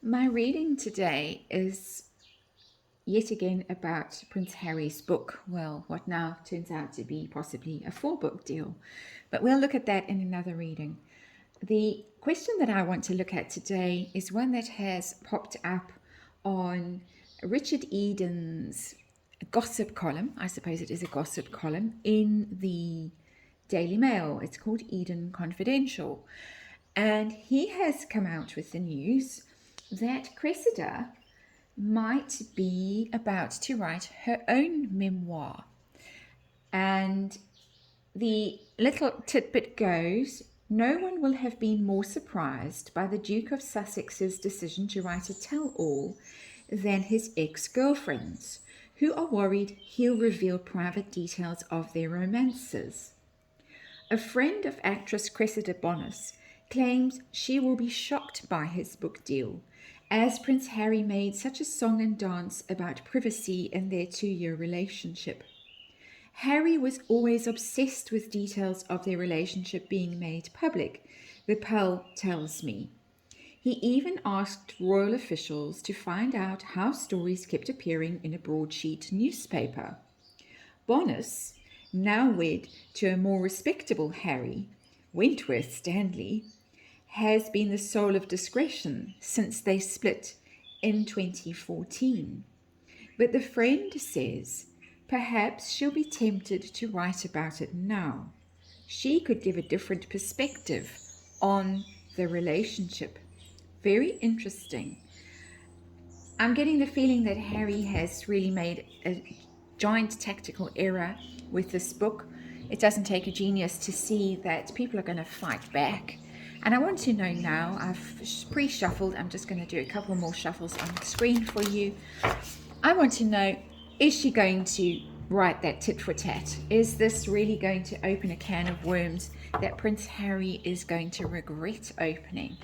My reading today is yet again about Prince Harry's book. Well, what now turns out to be possibly a 4-book deal. But we'll look at that in another reading. The question that I want to look at today is one that has popped up on Richard Eden's gossip column. I suppose it is a gossip column in the Daily Mail. It's called Eden Confidential. And he has come out with the news that Cressida might be about to write her own memoir. And the little tidbit goes, no one will have been more surprised by the Duke of Sussex's decision to write a tell-all than his ex-girlfriends, who are worried he'll reveal private details of their romances. A friend of actress Cressida Bonus claims she will be shocked by his book deal, as Prince Harry made such a song and dance about privacy in their 2-year relationship. Harry was always obsessed with details of their relationship being made public, the Pearl tells me. He even asked royal officials to find out how stories kept appearing in a broadsheet newspaper. Bonus, now wed to a more respectable Harry, Wentworth Stanley, has been the soul of discretion since they split in 2014. But the friend says perhaps she'll be tempted to write about it now. She could give a different perspective on the relationship. Very interesting. I'm getting the feeling that Harry has really made a giant tactical error with this book. It doesn't take a genius to see that people are going to fight back. And I want to know now, I've pre-shuffled, I'm just going to do a couple more shuffles on the screen for you. I want to know, is she going to write that tit for tat? Is this really going to open a can of worms that Prince Harry is going to regret opening?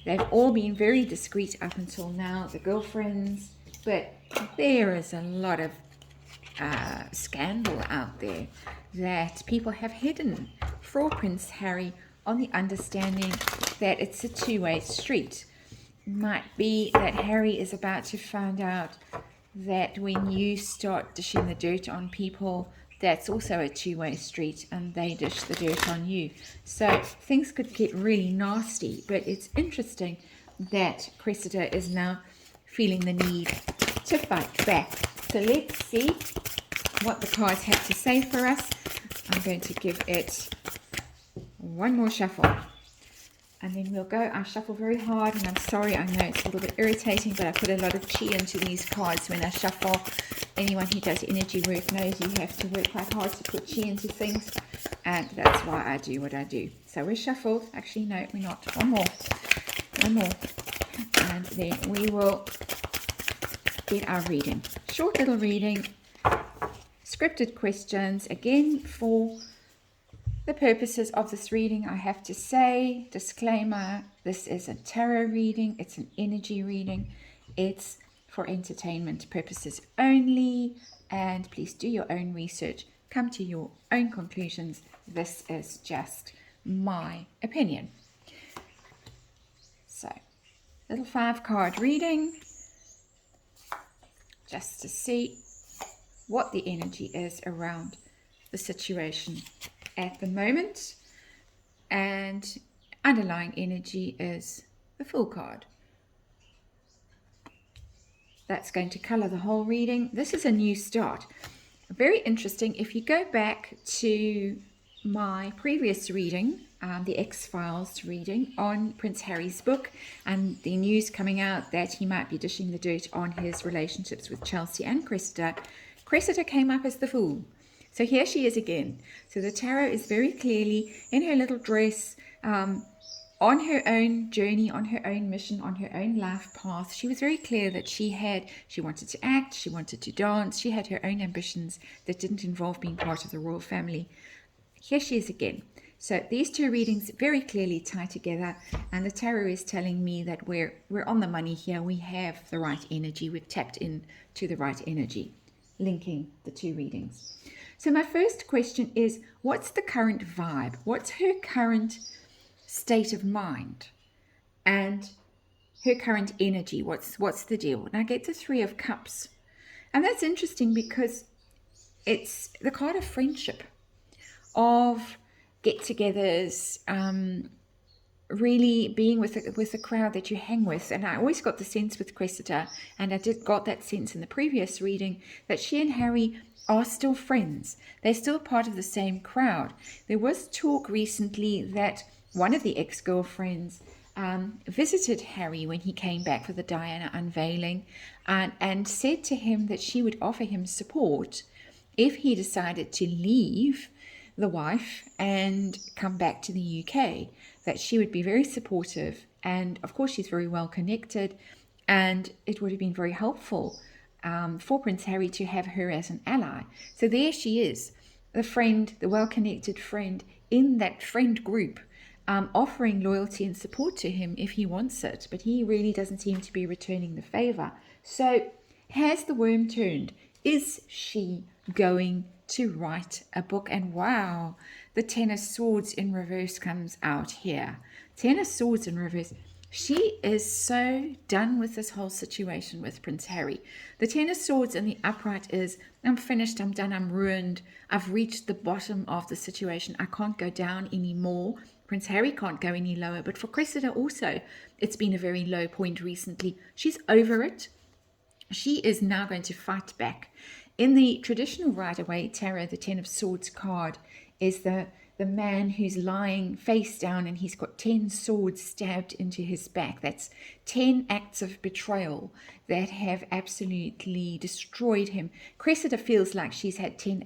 They've all been very discreet up until now, the girlfriends, but there is a lot of scandal out there that people have hidden for Prince Harry on the understanding that it's a two-way street. Might be that Harry is about to find out that when you start dishing the dirt on people, that's also a two-way street and they dish the dirt on you. So things could get really nasty, but it's interesting that Cressida is now feeling the need to fight back. So let's see what the cards have to say for us. I'm going to give it one more shuffle and then we'll go. I shuffle very hard and I'm sorry, I know it's a little bit irritating, but I put a lot of chi into these cards when I shuffle. Anyone who does energy work knows you have to work quite hard to put chi into things, and that's why I do what I do. So we're shuffled. Actually, no, we're not. One more. And then we will get our reading. Short little reading. Scripted questions, again, for the purposes of this reading. I have to say, disclaimer, this is a tarot reading, it's an energy reading, it's for entertainment purposes only, and please do your own research, come to your own conclusions. This is just my opinion. So, little 5-card reading, just to see what the energy is around the situation at the moment, and underlying energy is the Fool card. That's going to color the whole reading. This is a new start. Very interesting. If you go back to my previous reading, the X-Files reading on Prince Harry's book, and the news coming out that he might be dishing the dirt on his relationships with Chelsea and Cressida, Cressida came up as the Fool. So here she is again. So the tarot is very clearly in her little dress, on her own journey, on her own mission, on her own life path. She was very clear that she wanted to act, she wanted to dance, she had her own ambitions that didn't involve being part of the royal family. Here she is again. So these two readings very clearly tie together, and the tarot is telling me that we're on the money here. We have the right energy. We've tapped into the right energy, linking the two readings. So my first question is, what's the current vibe? What's her current state of mind? And her current energy. What's the deal? And I get the Three of Cups. And that's interesting because it's the card of friendship, of get-togethers, really being with the crowd that you hang with. And I always got the sense with Cressida, and I did got that sense in the previous reading, that she and Harry are still friends. They're still part of the same crowd. There was talk recently that one of the ex-girlfriends visited Harry when he came back for the Diana unveiling, and said to him that she would offer him support if he decided to leave the wife and come back to the UK, that she would be very supportive. And of course, she's very well connected, and it would have been very helpful for Prince Harry to have her as an ally. So there she is, the friend, the well-connected friend in that friend group, offering loyalty and support to him if he wants it. But he really doesn't seem to be returning the favor. So has the worm turned? Is she going to write a book? And wow, the Ten of Swords in reverse comes out here. Ten of Swords in reverse. She is so done with this whole situation with Prince Harry. The Ten of Swords in the upright is, I'm finished, I'm done, I'm ruined. I've reached the bottom of the situation. I can't go down anymore. Prince Harry can't go any lower. But for Cressida also, it's been a very low point recently. She's over it. She is now going to fight back. In the traditional Rider-Waite tarot, the Ten of Swords card is the man who's lying face down, and he's got 10 swords stabbed into his back. That's 10 acts of betrayal that have absolutely destroyed him. Cressida feels like she's had 10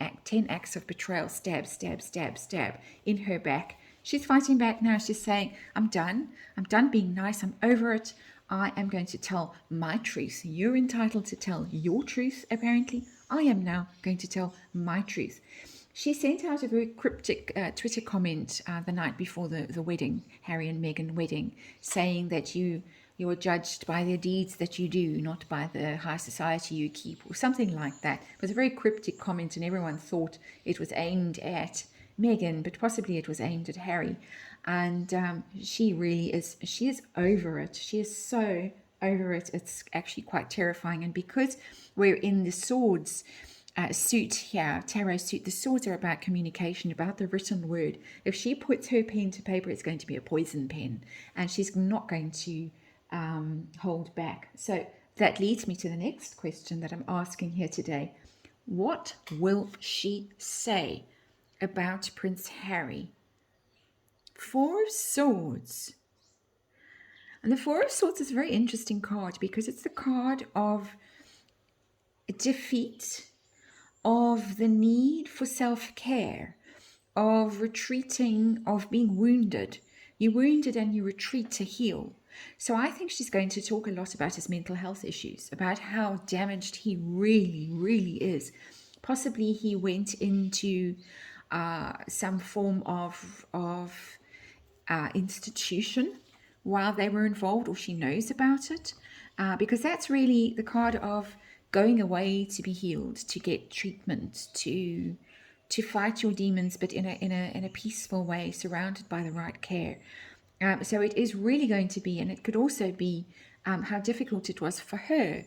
acts of betrayal, stab, stab, stab, stab in her back. She's fighting back now. She's saying, I'm done. I'm done being nice. I'm over it. I am going to tell my truth. You're entitled to tell your truth, apparently. I am now going to tell my truth. She sent out a very cryptic Twitter comment the night before the wedding, Harry and Meghan wedding, saying that you are judged by the deeds that you do, not by the high society you keep, or something like that. It was a very cryptic comment, and everyone thought it was aimed at Meghan, but possibly it was aimed at Harry. And she is over it. She is so over it. It's actually quite terrifying. And because we're in the swords suit here, tarot suit, the swords are about communication, about the written word. If she puts her pen to paper, it's going to be a poison pen, and she's not going to hold back. So that leads me to the next question that I'm asking here today. What will she say about Prince Harry? Four of Swords. And the Four of Swords is a very interesting card because it's the card of defeat, of the need for self-care, of retreating, of being wounded. You're wounded and you retreat to heal. So I think she's going to talk a lot about his mental health issues, about how damaged he really, really is. Possibly he went into some form of institution while they were involved, or she knows about it, because that's really the card of going away to be healed, to get treatment, to fight your demons, but in a peaceful way, surrounded by the right care. So it is really going to be, and it could also be how difficult it was for her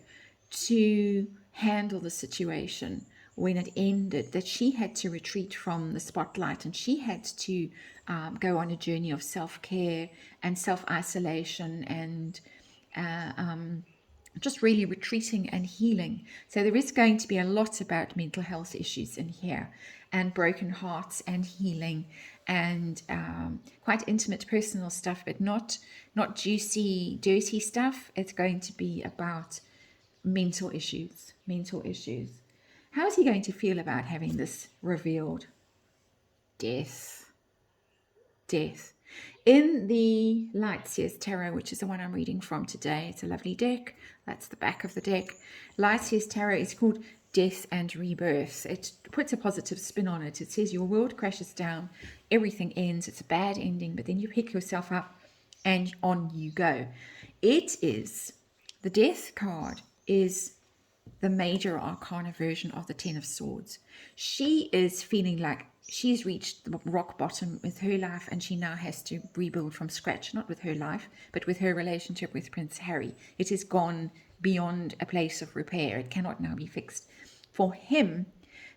to handle the situation when it ended, that she had to retreat from the spotlight, and she had to go on a journey of self-care and self-isolation and just really retreating and healing. So there is going to be a lot about mental health issues in here, and broken hearts and healing, and quite intimate personal stuff, but not juicy, dirty stuff. It's going to be about mental issues. How is he going to feel about having this revealed? Death. In the Lightseers Tarot, which is the one I'm reading from today, it's a lovely deck. That's the back of the deck. Lightseers Tarot is called Death and Rebirth. It puts a positive spin on it. It says your world crashes down, everything ends, it's a bad ending, but then you pick yourself up and on you go. It is, the Death card is the major arcana version of the Ten of Swords. She is feeling like she's reached the rock bottom with her life, and she now has to rebuild from scratch, not with her life, but with her relationship with Prince Harry. It has gone beyond a place of repair. It cannot now be fixed. For him,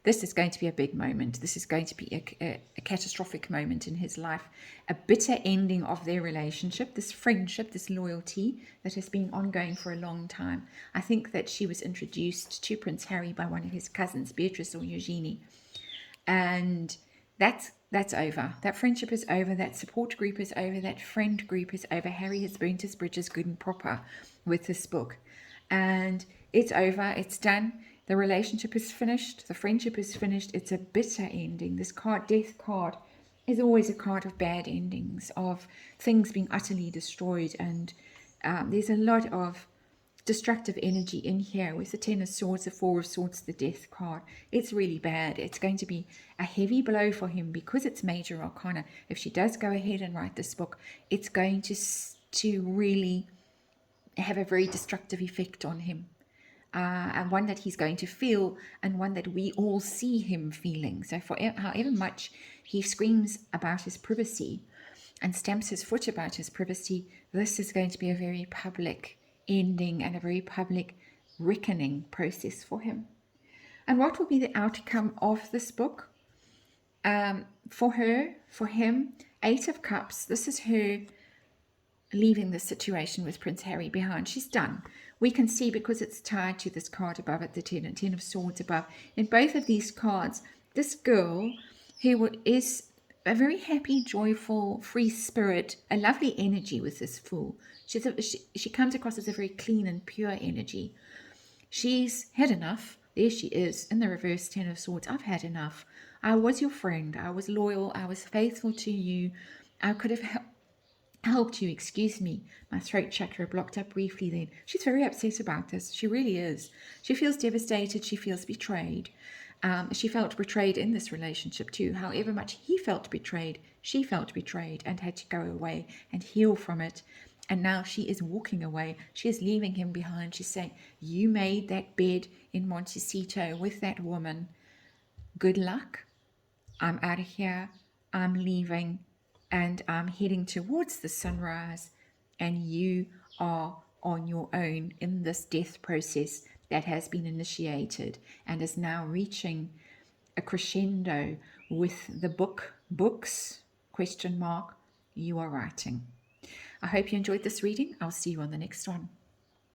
this is going to be a big moment. This is going to be a catastrophic moment in his life, a bitter ending of their relationship, this friendship, this loyalty that has been ongoing for a long time. I think that she was introduced to Prince Harry by one of his cousins, Beatrice or Eugenie, and that's over. That friendship is over. That support group is over. That friend group is over. Harry has burnt his bridges good and proper with this book, and it's over. It's done. The relationship is finished. The friendship is finished. It's a bitter ending. This card, death card, is always a card of bad endings, of things being utterly destroyed, and there's a lot of destructive energy in here with the Ten of Swords, the Four of Swords, the Death card. It's really bad. It's going to be a heavy blow for him because it's major arcana. If she does go ahead and write this book, it's going to really have a very destructive effect on him, and one that he's going to feel, and one that we all see him feeling. So for however much he screams about his privacy and stamps his foot about his privacy, this is going to be a very public ending and a very public reckoning process for him. And what will be the outcome of this book? For her, for him, Eight of Cups, this is her leaving the situation with Prince Harry behind. She's done. We can see, because it's tied to this card above it, the Ten of Swords above. In both of these cards, this girl who is a very happy, joyful, free spirit, a lovely energy with this Fool. She comes across as a very clean and pure energy. She's had enough. There she is in the reverse Ten of Swords. I've had enough. I was your friend. I was loyal. I was faithful to you. I could have helped you. Excuse me. My throat chakra blocked up briefly then. She's very upset about this. She really is. She feels devastated. She feels betrayed. She felt betrayed in this relationship too. However much he felt betrayed, she felt betrayed and had to go away and heal from it. And now she is walking away. She is leaving him behind. She's saying, you made that bed in Montecito with that woman. Good luck. I'm out of here. I'm leaving. And I'm heading towards the sunrise. And you are on your own in this death process that has been initiated and is now reaching a crescendo with the books, question mark, you are writing. I hope you enjoyed this reading. I'll see you on the next one.